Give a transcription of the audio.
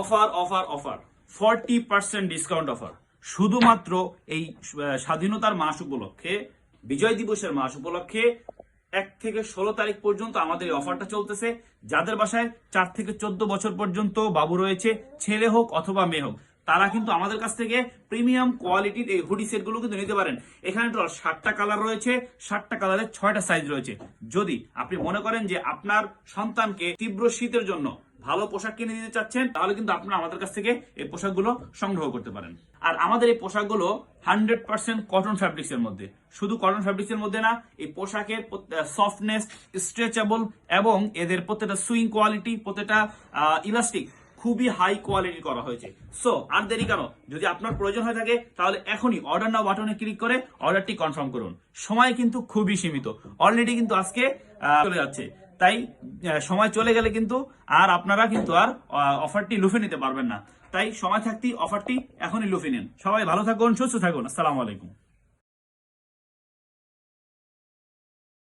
Offer offer offer 40% discount offer শুধুমাত্র এই স্বাধীনতার মাস উপলক্ষে, বিজয় দিবসের মাস উপলক্ষে 1 থেকে 16 তারিখ পর্যন্ত আমাদের এই অফারটা চলতেছে। যাদের বাসায় 4 থেকে 14 বছর পর্যন্ত বাবু রয়েছে, ছেলে হোক অথবা মেয়ে হোক, তারা কিন্তু আমাদের কাছ থেকে প্রিমিয়াম কোয়ালিটির এই হুডি সেট গুলো কিন্তু নিতে পারেন। এখানে টোটাল 60টা কালার রয়েছে, 60টা কালারের 6টা সাইজ রয়েছে। যদি আপনি মনে করেন যে আপনার সন্তানকে তীব্র শীতের জন্য ভালো পোশাক কিনে দিতে চাচ্ছেন, তাহলে কিন্তু আপনারা আমাদের কাছ থেকে এই পোশাকগুলো সংগ্রহ করতে পারেন। আর আমাদের এই পোশাকগুলো 100% কটন ফ্যাব্রিক্স এর মধ্যে। শুধু কটন ফ্যাব্রিক্স এর মধ্যে না, এই পোশাকের সফটনেস, স্ট্রেচেবল এবং এদের প্রত্যেকটা সুইং কোয়ালিটি, প্রত্যেকটা ইলাস্টিক খুবই হাই কোয়ালিটি করা হয়েছে। সো আর দেরি কেন, যদি আপনার প্রয়োজন হয়ে থাকে তাহলে এখনই অর্ডার নাও বাটনে ক্লিক করে অর্ডারটি কনফার্ম করুন। সময় কিন্তু খুবই সীমিত, অলরেডি কিন্তু আজকে চলে যাচ্ছে। তাই সময় চলে গেলে কিন্তু আর আপনারা কিন্তু আর অফারটি লুফে নিতে পারবেন না। তাই সময় থাকতেই অফারটি এখনই লুফে নিন। সবাই ভালো থাকুন, সুস্থ থাকুন। আসসালামু আলাইকুম।